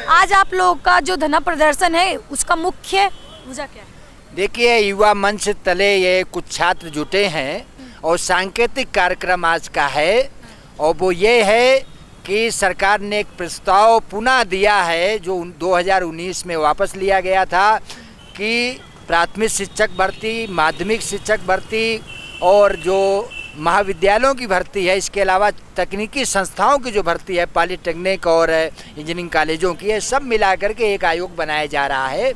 आज आप लोगों का जो धरना प्रदर्शन है उसका मुख्य वजह क्या है? देखिए, युवा मंच तले ये कुछ छात्र जुटे हैं और सांकेतिक कार्यक्रम आज का है, और वो ये है कि सरकार ने एक प्रस्ताव पुनः दिया है जो 2019 में वापस लिया गया था कि प्राथमिक शिक्षक भर्ती, माध्यमिक शिक्षक भर्ती और जो महाविद्यालयों की भर्ती है, इसके अलावा तकनीकी संस्थाओं की जो भर्ती है, पॉलिटेक्निक और इंजीनियरिंग कॉलेजों की है, सब मिलाकर के एक आयोग बनाया जा रहा है।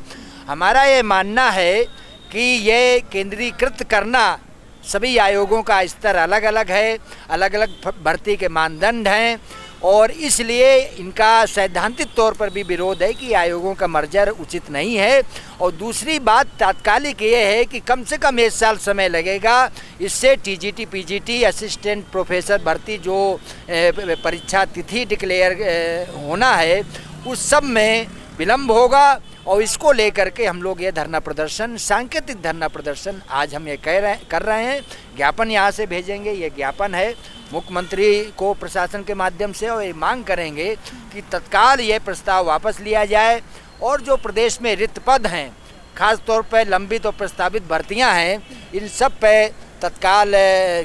हमारा ये मानना है कि ये केंद्रीकृत करना, सभी आयोगों का स्तर अलग अलग है, अलग अलग भर्ती के मानदंड हैं, और इसलिए इनका सैद्धांतिक तौर पर भी विरोध है कि आयोगों का मर्जर उचित नहीं है। और दूसरी बात तात्कालिक ये है कि कम से कम 1 साल समय लगेगा, इससे टीजीटी पीजीटी असिस्टेंट प्रोफेसर भर्ती जो परीक्षा तिथि डिक्लेयर होना है उस सब में विलम्ब होगा, और इसको लेकर के हम लोग ये धरना प्रदर्शन, सांकेतिक धरना प्रदर्शन आज हम ये कर रहे हैं। ज्ञापन यहाँ से भेजेंगे, ये ज्ञापन है मुख्यमंत्री को प्रशासन के माध्यम से, और ये मांग करेंगे कि तत्काल ये प्रस्ताव वापस लिया जाए, और जो प्रदेश में रिक्त पद हैं, खास तौर पर लंबित और प्रस्तावित भर्तियां हैं, इन सब पे तत्काल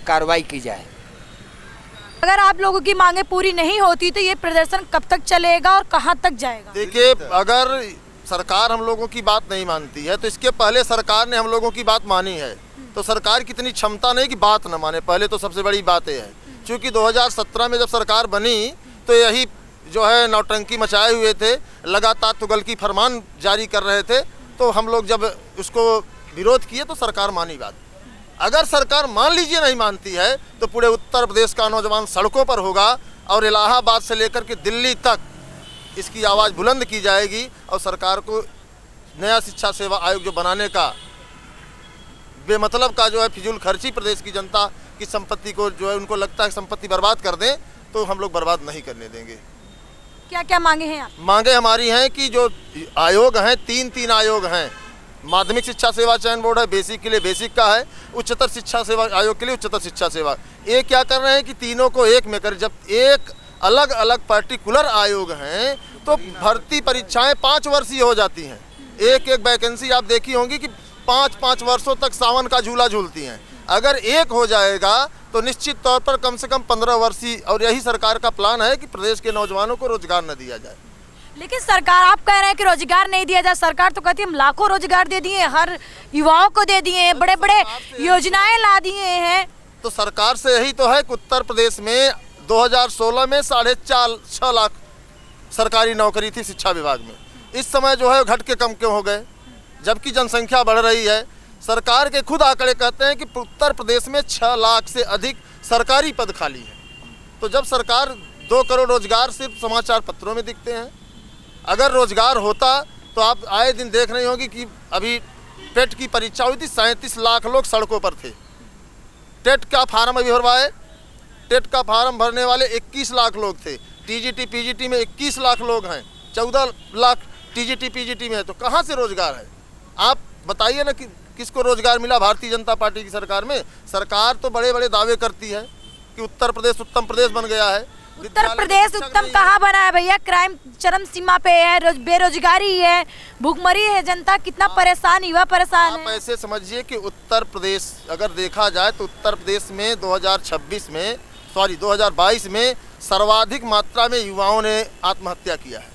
कार्रवाई की जाए। अगर आप लोगों की मांगे पूरी नहीं होती तो ये प्रदर्शन कब तक चलेगा और कहाँ तक जाएगा? देखिए, अगर सरकार हम लोगों की बात नहीं मानती है तो इसके पहले सरकार ने हम लोगों की बात मानी है, तो सरकार की इतनी क्षमता नहीं कि बात न माने, पहले तो सबसे बड़ी बात यह है। क्योंकि 2017 में जब सरकार बनी तो यही जो है नौटंकी मचाए हुए थे, लगातार तुगलकी फरमान जारी कर रहे थे, तो हम लोग जब उसको विरोध किए तो सरकार मानी बात। अगर सरकार मान लीजिए नहीं मानती है तो पूरे उत्तर प्रदेश का नौजवान सड़कों पर होगा, और इलाहाबाद से लेकर के दिल्ली तक इसकी आवाज़ बुलंद की जाएगी, और सरकार को नया शिक्षा सेवा आयोग जो बनाने का बेमतलब का जो है फिजूल खर्ची प्रदेश की जनता की संपत्ति को जो है उनको लगता है संपत्ति बर्बाद कर दें, तो हम लोग बर्बाद नहीं करने देंगे। क्या क्या मांगे हैं आप? मांगे हमारी हैं कि जो आयोग हैं, तीन आयोग हैं। माध्यमिक शिक्षा सेवा चयन बोर्ड है, बेसिक के लिए बेसिक का है, उच्चतर शिक्षा सेवा आयोग के लिए उच्चतर शिक्षा सेवा। ये क्या कर रहे हैं कि तीनों को एक में कर, जब एक अलग अलग पर्टिकुलर आयोग हैं तो भर्ती परीक्षाएं 5 वर्षीय हो जाती हैं। एक वैकेंसी आप देखी होंगी कि 5 वर्षों तक सावन का झूला झूलती हैं। अगर एक हो जाएगा तो निश्चित तौर पर कम से कम 15 वर्षीय, और यही सरकार का प्लान है कि प्रदेश के नौजवानों को रोजगार न दिया जाए। लेकिन सरकार, आप कह रहे हैं कि रोजगार नहीं दिया जाए, सरकार तो कहती है हम लाखों रोजगार दे दिए, हर युवाओं को दे दिए, बड़े बड़े योजनाएं ला दिए हैं। तो सरकार से यही तो है कि उत्तर प्रदेश में 2016 में 4.5 लाख सरकारी नौकरी थी शिक्षा विभाग में, इस समय जो है घट के कम क्यों हो गए, जबकि जनसंख्या बढ़ रही है। सरकार के खुद आंकड़े कहते हैं कि उत्तर प्रदेश में 6 लाख से अधिक सरकारी पद खाली है। तो जब सरकार 2 करोड़ रोजगार सिर्फ समाचार पत्रों में दिखते हैं, अगर रोजगार होता तो आप आए दिन देख रही होंगी कि अभी टेट की परीक्षा हुई थी, 37 लाख लोग सड़कों पर थे। टेट का फार्म अभी भरवाए, टेट का फार्म भरने वाले 21 लाख लोग थे। टीजीटी पीजीटी में 21 लाख लोग हैं, 14 लाख टीजीटी पीजीटी में है, तो कहाँ से रोजगार है? आप बताइए ना कि किसको रोजगार मिला भारतीय जनता पार्टी की सरकार में? सरकार तो बड़े बड़े दावे करती है कि उत्तर प्रदेश उत्तम प्रदेश बन गया है। उत्तर प्रदेश उत्तम कहाँ बना है भैया? क्राइम चरम सीमा पे है, बेरोजगारी है, भूखमरी है, जनता कितना परेशान, युवा परेशान है। आप ऐसे समझिए कि उत्तर प्रदेश अगर देखा जाए तो उत्तर प्रदेश में 2022 में सर्वाधिक मात्रा में युवाओं ने आत्महत्या किया है,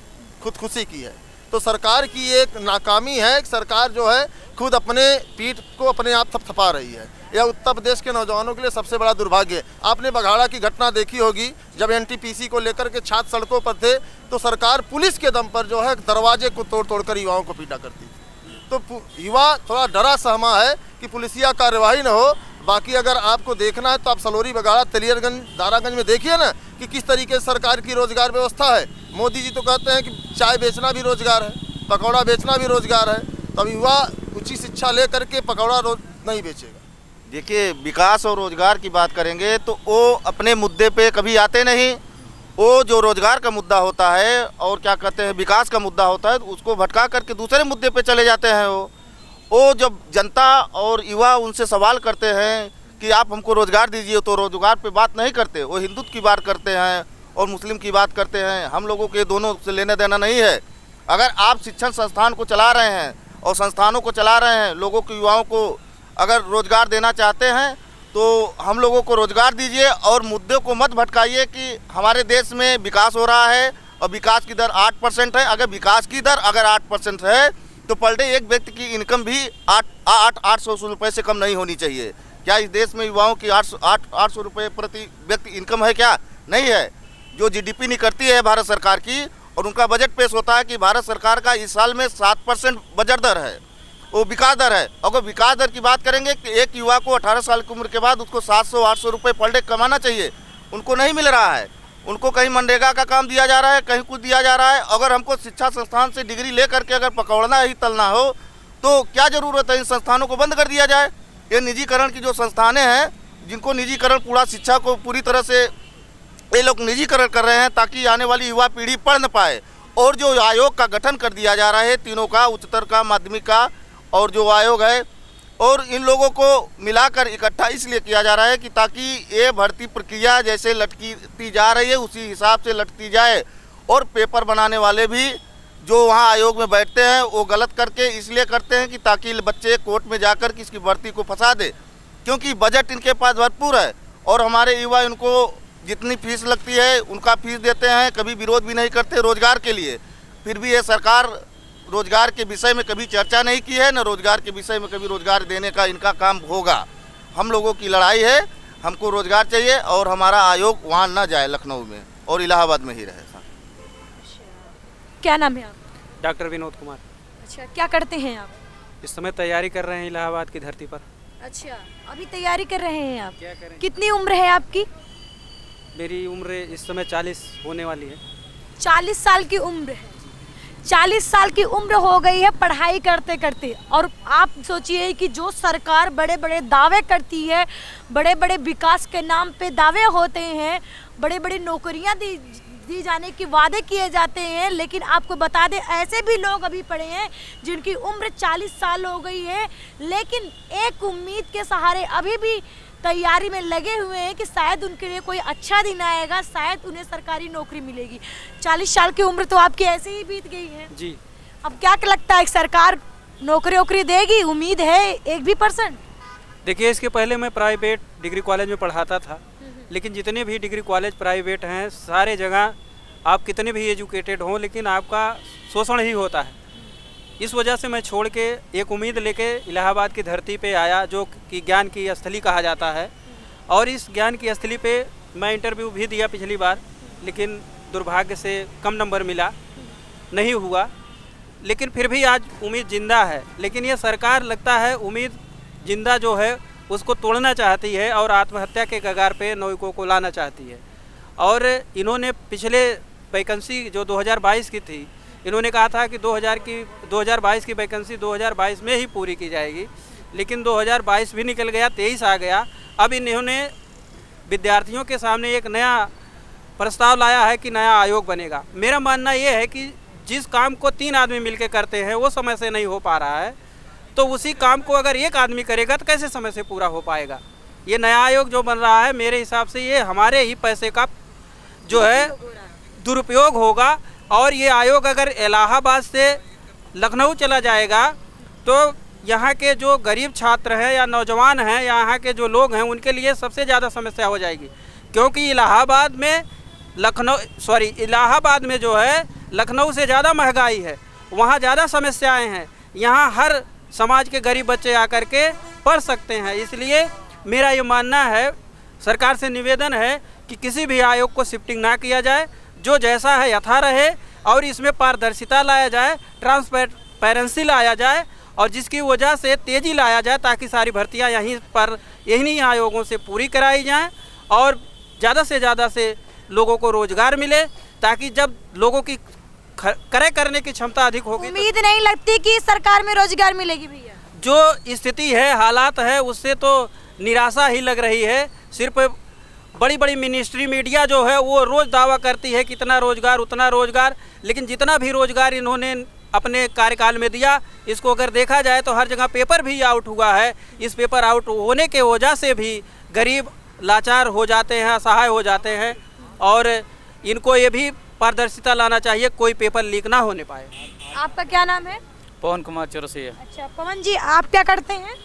खुदकुशी की है। तो सरकार की एक नाकामी है कि सरकार जो है खुद अपने पीठ को अपने आप थपथपा रही है। यह उत्तर प्रदेश के नौजवानों के लिए सबसे बड़ा दुर्भाग्य है। आपने बघाड़ा की घटना देखी होगी, जब एनटीपीसी को लेकर के छात्र सड़कों पर थे तो सरकार पुलिस के दम पर जो है दरवाजे को तोड़ कर युवाओं को पीटा करती थी। तो युवा थोड़ा डरा सहमा है कि पुलिसिया कार्यवाही न हो। बाकी अगर आपको देखना है तो आप सलोरी, बघाड़ा, तेलियरगंज, दारागंज में देखिए ना कि किस तरीके से सरकार की रोजगार व्यवस्था है। मोदी जी तो कहते हैं कि चाय बेचना भी रोजगार है, पकौड़ा बेचना भी रोजगार है, तब युवा उच्च शिक्षा ले करके पकौड़ा नहीं बेचेगा। देखिए, विकास और रोजगार की बात करेंगे तो वो अपने मुद्दे पे कभी आते नहीं। वो जो रोजगार का मुद्दा होता है और क्या कहते हैं विकास का मुद्दा होता है, उसको भटका करके दूसरे मुद्दे पे चले जाते हैं। वो जब जनता और युवा उनसे सवाल करते हैं कि आप हमको रोजगार दीजिए, तो रोजगार पे बात नहीं करते। वो हिंदुत्व की बात करते हैं और मुस्लिम की बात करते हैं। हम लोगों के दोनों से लेना देना नहीं है। अगर आप शिक्षण संस्थान को चला रहे हैं और संस्थानों को चला रहे हैं, लोगों के युवाओं को अगर रोज़गार देना चाहते हैं तो हम लोगों को रोज़गार दीजिए और मुद्दे को मत भटकाइए कि हमारे देश में विकास हो रहा है और विकास की दर 8% है। अगर विकास की दर अगर 8% है तो पर डे एक व्यक्ति की इनकम भी 800 रुपये से कम नहीं होनी चाहिए। क्या इस देश में युवाओं की 800 रुपये प्रति व्यक्ति इनकम है? क्या नहीं है। जो जीडीपी निकलती है भारत सरकार की और उनका बजट पेश होता है कि भारत सरकार का इस साल में 7% बजट दर है, वो विकास दर है। अगर विकास दर की बात करेंगे कि एक युवा को 18 साल की उम्र के बाद उसको 700-800 रुपये पर डे कमाना चाहिए, उनको नहीं मिल रहा है। उनको कहीं मनरेगा का काम दिया जा रहा है, कहीं कुछ दिया जा रहा है। अगर हमको शिक्षा संस्थान से डिग्री ले करके अगर पकौड़ना ही तलना हो तो क्या ज़रूरत है इन संस्थानों को बंद कर दिया जाए। ये निजीकरण की जो संस्थानें हैं, जिनको निजीकरण पूरा शिक्षा को पूरी तरह से ये लोग निजीकरण कर रहे हैं ताकि आने वाली युवा पीढ़ी पढ़ न पाए। और जो आयोग का गठन कर दिया जा रहा है, तीनों का, उच्चतर का, माध्यमिक का और जो आयोग है, और इन लोगों को मिलाकर इकट्ठा इसलिए किया जा रहा है कि ताकि ये भर्ती प्रक्रिया जैसे लटकीती जा रही है उसी हिसाब से लटती जाए। और पेपर बनाने वाले भी जो वहाँ आयोग में बैठते हैं वो गलत करके इसलिए करते हैं कि ताकि बच्चे कोर्ट में जाकर कि इसकी भर्ती को फंसा दे, क्योंकि बजट इनके पास भरपूर है और हमारे युवा इनको जितनी फीस लगती है उनका फीस देते हैं, कभी विरोध भी नहीं करते रोज़गार के लिए। फिर भी ये सरकार रोज़गार के विषय में कभी चर्चा नहीं की है, न रोज़गार के विषय में कभी रोज़गार देने का इनका काम होगा। हम लोगों की लड़ाई है, हमको रोज़गार चाहिए और हमारा आयोग वहाँ ना जाए, लखनऊ में और इलाहाबाद में ही रहे। क्या नाम है आप? डॉक्टर विनोद कुमार। अच्छा, क्या करते हैं आप? इस समय तैयारी कर रहे हैं इलाहाबाद की धरती पर। अच्छा, अभी तैयारी कर रहे हैं आप? क्या करें? कितनी उम्र है आपकी? मेरी उम्र इस समय 40 होने वाली है। 40 साल की उम्र है। 40 साल की उम्र हो गई है पढ़ाई करते करते, और आप सोचिए कि जो सरकार बड़े बड़े दावे करती है, बड़े बड़े विकास के नाम पे दावे होते हैं, बड़े बड़े नौकरियां दी जाने के वादे किए जाते हैं, लेकिन आपको बता दें ऐसे भी लोग अभी पड़े हैं जिनकी उम्र 40 साल हो गई है, लेकिन एक उम्मीद के सहारे अभी भी तैयारी में लगे हुए हैं कि शायद उनके लिए कोई अच्छा दिन आएगा, शायद उन्हें सरकारी नौकरी मिलेगी। 40 साल की उम्र तो आपकी ऐसे ही बीत गई है जी। अब क्या लगता है सरकार नौकरी देगी? उम्मीद है 1%? देखिए, इसके पहले मैं प्राइवेट डिग्री कॉलेज में पढ़ाता था, लेकिन जितने भी डिग्री कॉलेज प्राइवेट हैं सारे जगह आप कितने भी एजुकेटेड हों लेकिन आपका शोषण ही होता है। इस वजह से मैं छोड़ के एक उम्मीद लेके इलाहाबाद की धरती पे आया, जो कि ज्ञान की स्थली कहा जाता है। और इस ज्ञान की स्थली पे मैं इंटरव्यू भी दिया पिछली बार, लेकिन दुर्भाग्य से कम नंबर मिला, नहीं हुआ। लेकिन फिर भी आज उम्मीद जिंदा है, लेकिन ये सरकार लगता है उम्मीद जिंदा जो है उसको तोड़ना चाहती है और आत्महत्या के कगार पे नागरिकों को लाना चाहती है। और इन्होंने पिछले वैकेंसी जो 2022 की थी, इन्होंने कहा था कि 2022 की वैकेंसी 2022 में ही पूरी की जाएगी, लेकिन 2022 भी निकल गया, 23 आ गया। अब इन्होंने विद्यार्थियों के सामने एक नया प्रस्ताव लाया है कि नया आयोग बनेगा। मेरा मानना ये है कि जिस काम को 3 आदमी मिलकर करते हैं वो समय से नहीं हो पा रहा है, तो उसी काम को अगर एक आदमी करेगा तो कैसे समय से पूरा हो पाएगा। ये नया आयोग जो बन रहा है मेरे हिसाब से ये हमारे ही पैसे का जो है दुरुपयोग होगा। और ये आयोग अगर इलाहाबाद से लखनऊ चला जाएगा तो यहाँ के जो गरीब छात्र हैं या नौजवान हैं, यहाँ के जो लोग हैं, उनके लिए सबसे ज़्यादा समस्या हो जाएगी, क्योंकि इलाहाबाद में जो है लखनऊ से ज़्यादा महंगाई है, वहाँ ज़्यादा समस्याएं हैं। यहाँ हर समाज के गरीब बच्चे आकर के पढ़ सकते हैं। इसलिए मेरा ये मानना है, सरकार से निवेदन है कि किसी भी आयोग को शिफ्टिंग ना किया जाए, जो जैसा है यथा रहे, और इसमें पारदर्शिता लाया जाए, ट्रांसपेरेंसी लाया जाए, और जिसकी वजह से तेज़ी लाया जाए ताकि सारी भर्तियां यहीं आयोगों से पूरी कराई जाएं और ज़्यादा से ज़्यादा से लोगों को रोज़गार मिले, ताकि जब लोगों की क्रय करने की क्षमता अधिक होगी। उम्मीद नहीं लगती कि सरकार में रोजगार मिलेगी भैया? जो स्थिति है, हालात है, उससे तो निराशा ही लग रही है। सिर्फ बड़ी बड़ी मिनिस्ट्री मीडिया जो है वो रोज़ दावा करती है कितना रोज़गार उतना रोज़गार, लेकिन जितना भी रोज़गार इन्होंने अपने कार्यकाल में दिया, इसको अगर देखा जाए तो हर जगह पेपर भी आउट हुआ है। इस पेपर आउट होने के वजह से भी गरीब लाचार हो जाते हैं, असहाय हो जाते हैं। और इनको ये भी पारदर्शिता लाना चाहिए, कोई पेपर लीक ना होने पाए। आपका क्या नाम है? पवन कुमार चौरसिया। अच्छा पवन जी, आप क्या करते हैं?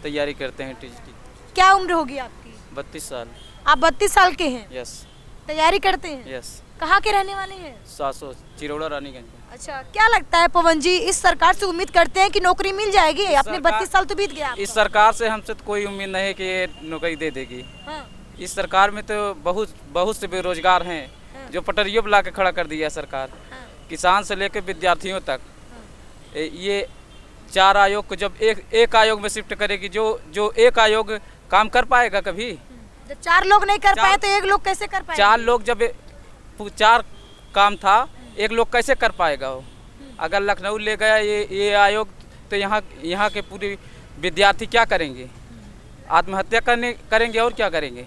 तैयारी करते हैं टीजीटी। क्या उम्र होगी आपकी? 32 साल। आप 32 साल के हैं? यस। तैयारी करते हैं? यस। कहाँ के रहने वाले हैं? 700 चिरौड़ा रानीगंज। अच्छा, क्या लगता है पवन जी, इस सरकार से उम्मीद करते हैं कि नौकरी मिल जाएगी? अपने 32 साल तो बीत गया आपका। इस सरकार से हमसे तो कोई उम्मीद नहीं है कि ये नौकरी दे देगी। हाँ। इस सरकार में तो बहुत से बेरोजगार हैं जो पटरियों पर ला के खड़ा कर दिया है सरकार। किसान से लेकर विद्यार्थियों तक। ये 4 आयोग को जब एक आयोग में शिफ्ट करेगी, जो एक आयोग काम कर पाएगा कभी? जब 4 लोग नहीं कर पाए तो 1 लोग कैसे कर पाएगा? 4 लोग जब 4 काम था, 1 लोग कैसे कर पाएगा वो? अगर लखनऊ ले गया ये आयोग तो यहाँ के पूरे विद्यार्थी क्या करेंगे? आत्महत्या करेंगे और क्या करेंगे?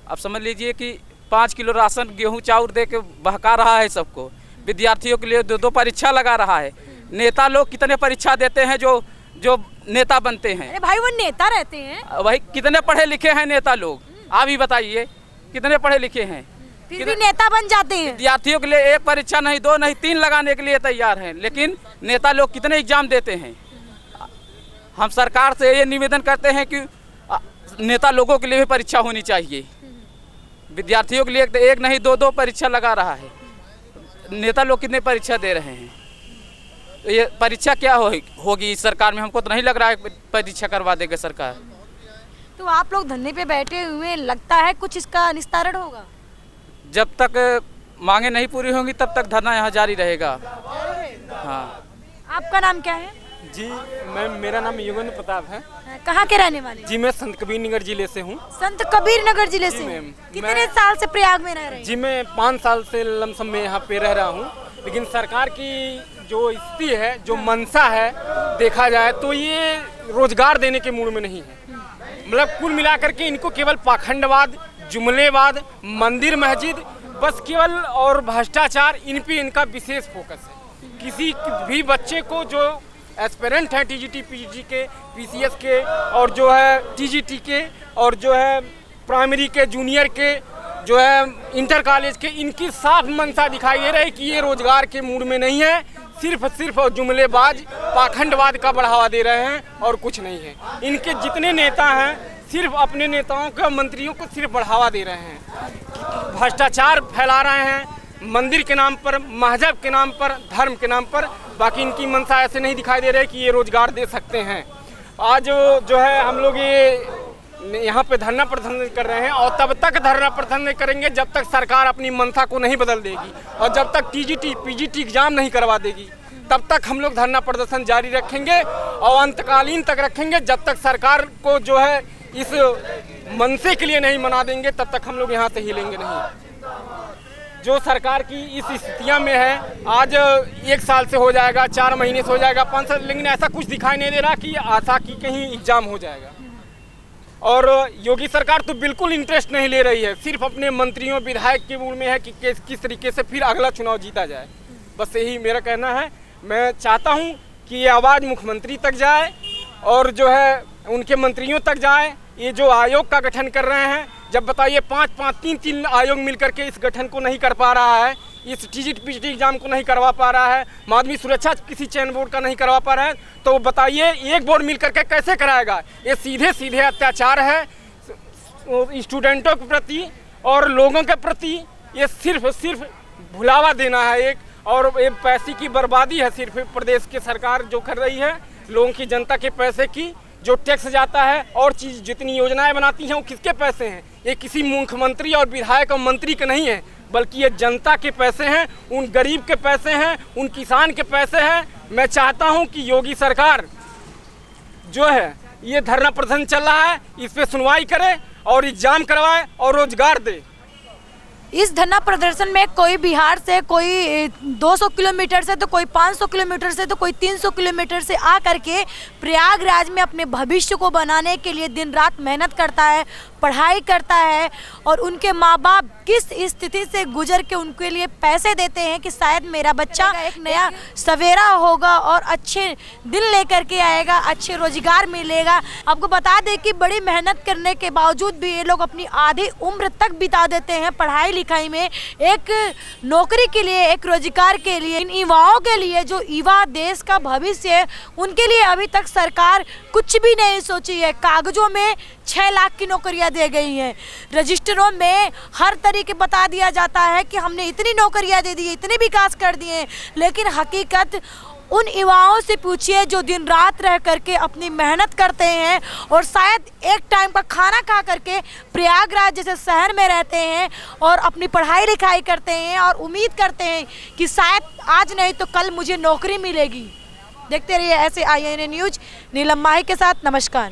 अब समझ लीजिए कि 5 किलो राशन गेहूं चाउर दे के बहका रहा है सबको। विद्यार्थियों के लिए 2 परीक्षा लगा रहा है। नेता लोग कितने परीक्षा देते हैं जो नेता बनते हैं? अरे भाई, वो नेता रहते हैं। वही कितने पढ़े लिखे हैं नेता लोग? आप ही बताइए, कितने पढ़े लिखे हैं? फिर भी नेता बन जाते हैं। विद्यार्थियों के लिए 1 परीक्षा नहीं, 2 नहीं, 3 लगाने के लिए तैयार हैं, लेकिन नेता लोग कितने एग्जाम देते हैं? हम सरकार से ये निवेदन करते हैं कि नेता लोगों के लिए भी परीक्षा होनी चाहिए। विद्यार्थियों के लिए 1 नहीं 2 परीक्षा लगा रहा है। नेता लोग कितने परीक्षा दे रहे हैं? तो ये परीक्षा क्या होगी इस सरकार में? हमको तो नहीं लग रहा है परीक्षा करवा देगा सरकार। तो आप लोग धरने पे बैठे हुए, लगता है कुछ इसका निस्तारण होगा? जब तक मांगे नहीं पूरी होंगी तब तक धरना यहाँ जारी रहेगा। हाँ। आपका नाम क्या है? जी मेरा नाम युगेंद्र प्रताप है। कहाँ के रहने वाले? जी मैं संत कबीर नगर जिले से हूँ। संत कबीर नगर जिले से? मैम। कितने साल से प्रयाग में रह रहे हैं? जी मैं 5 साल से लमसम में यहाँ पे रह रहा हूँ, लेकिन सरकार की जो स्थिति है, जो मंशा है, देखा जाए तो ये रोजगार देने के मूड में नहीं है। मतलब कुल मिलाकर के इनको केवल पाखंडवाद, जुमलेवाद, मंदिर मस्जिद, बस केवल और भ्रष्टाचार, इन पे इनका विशेष फोकस है। किसी भी बच्चे को जो एस्पिरेंट है टीजीटी पीजी के, पीसीएस के, और जो है टीजीटी के, और जो है प्राइमरी के, जूनियर के, जो है इंटर कॉलेज के, इनकी साफ मंशा दिखाई दे रही है कि ये रोजगार के मूड में नहीं है। सिर्फ जुमलेबाज, पाखंडवाद का बढ़ावा दे रहे हैं और कुछ नहीं है। इनके जितने नेता हैं सिर्फ अपने नेताओं का, मंत्रियों को सिर्फ बढ़ावा दे रहे हैं, भ्रष्टाचार फैला रहे हैं, मंदिर के नाम पर, मजहब के नाम पर, धर्म के नाम पर। बाकी इनकी मंशा ऐसे नहीं दिखाई दे रही कि ये रोजगार दे सकते हैं। आज जो है हम लोग ये यहाँ पे धरना प्रदर्शन कर रहे हैं, और तब तक धरना प्रदर्शन करेंगे जब तक सरकार अपनी मंशा को नहीं बदल देगी, और जब तक टीजीटी पीजीटी एग्जाम नहीं करवा देगी, तब तक हम लोग धरना प्रदर्शन जारी रखेंगे और अंतकालीन तक रखेंगे। जब तक सरकार को जो है इस मनसे के लिए नहीं मना देंगे, तब तक हम लोग यहाँ से हिलेंगे नहीं। जो सरकार की इस स्थितियाँ में है, आज 1 साल से हो जाएगा, 4 महीने से हो जाएगा, 5 साल, लेकिन ऐसा कुछ दिखाई नहीं दे रहा कि आशा की कहीं एग्जाम हो जाएगा। और योगी सरकार तो बिल्कुल इंटरेस्ट नहीं ले रही है, सिर्फ अपने मंत्रियों विधायक के मूड में है कि किस तरीके से फिर अगला चुनाव जीता जाए। बस यही मेरा कहना है। मैं चाहता हूँ कि ये आवाज़ मुख्यमंत्री तक जाए और जो है उनके मंत्रियों तक जाए। ये जो आयोग का गठन कर रहे हैं, जब बताइए 3 आयोग मिलकर के इस गठन को नहीं कर पा रहा है, इस टीजीटी पीजीटी एग्जाम को नहीं करवा पा रहा है, माध्यमिक सुरक्षा किसी चयन बोर्ड का नहीं करवा पा रहा है, तो बताइए एक बोर्ड मिलकर के कैसे कराएगा? ये सीधे अत्याचार है स्टूडेंटों के प्रति और लोगों के प्रति। ये सिर्फ भुलावा देना है एक, और ये पैसे की बर्बादी है सिर्फ प्रदेश की सरकार जो कर रही है। लोगों की, जनता के पैसे की जो टैक्स जाता है और चीज़ जितनी योजनाएं बनाती हैं वो किसके पैसे हैं? ये किसी मुख्यमंत्री और विधायक और मंत्री के नहीं है, बल्कि ये जनता के पैसे हैं, उन गरीब के पैसे हैं, उन किसान के पैसे हैं। मैं चाहता हूं कि योगी सरकार जो है ये धरना प्रदर्शन चल रहा है, इस पे सुनवाई करे और एग्जाम करवाए और रोजगार दे। इस धरना प्रदर्शन में कोई बिहार से, कोई 200 किलोमीटर से, तो कोई 500 किलोमीटर से, तो कोई 300 किलोमीटर से आ करके प्रयागराज में अपने भविष्य को बनाने के लिए दिन रात मेहनत करता है, पढ़ाई करता है और उनके माँ बाप किस स्थिति से गुजर के उनके लिए पैसे देते हैं कि शायद मेरा बच्चा एक नया सवेरा होगा और अच्छे दिन लेकर के आएगा, अच्छे रोजगार मिलेगा। आपको बता दें कि बड़ी मेहनत करने के बावजूद भी ये लोग अपनी आधी उम्र तक बिता देते हैं पढ़ाई लिखाई में, एक नौकरी के लिए, एक रोजगार के लिए। इन युवाओं के लिए, जो युवा देश का भविष्य है, उनके लिए अभी तक सरकार कुछ भी नहीं सोची है। कागजों में 6 लाख की नौकरियां दे गई हैं, रजिस्टरों में हर तरीके बता दिया जाता है कि हमने इतनी नौकरियां दे दी, इतने विकास कर दिए, लेकिन हकीकत उन युवाओं से पूछिए जो दिन रात रह करके अपनी मेहनत करते हैं और शायद एक टाइम का खाना खा करके प्रयागराज जैसे शहर में रहते हैं और अपनी पढ़ाई लिखाई करते हैं और उम्मीद करते हैं कि शायद आज नहीं तो कल मुझे नौकरी मिलेगी। देखते रहिए ऐसे IANA न्यूज। नीलम माही के साथ, नमस्कार।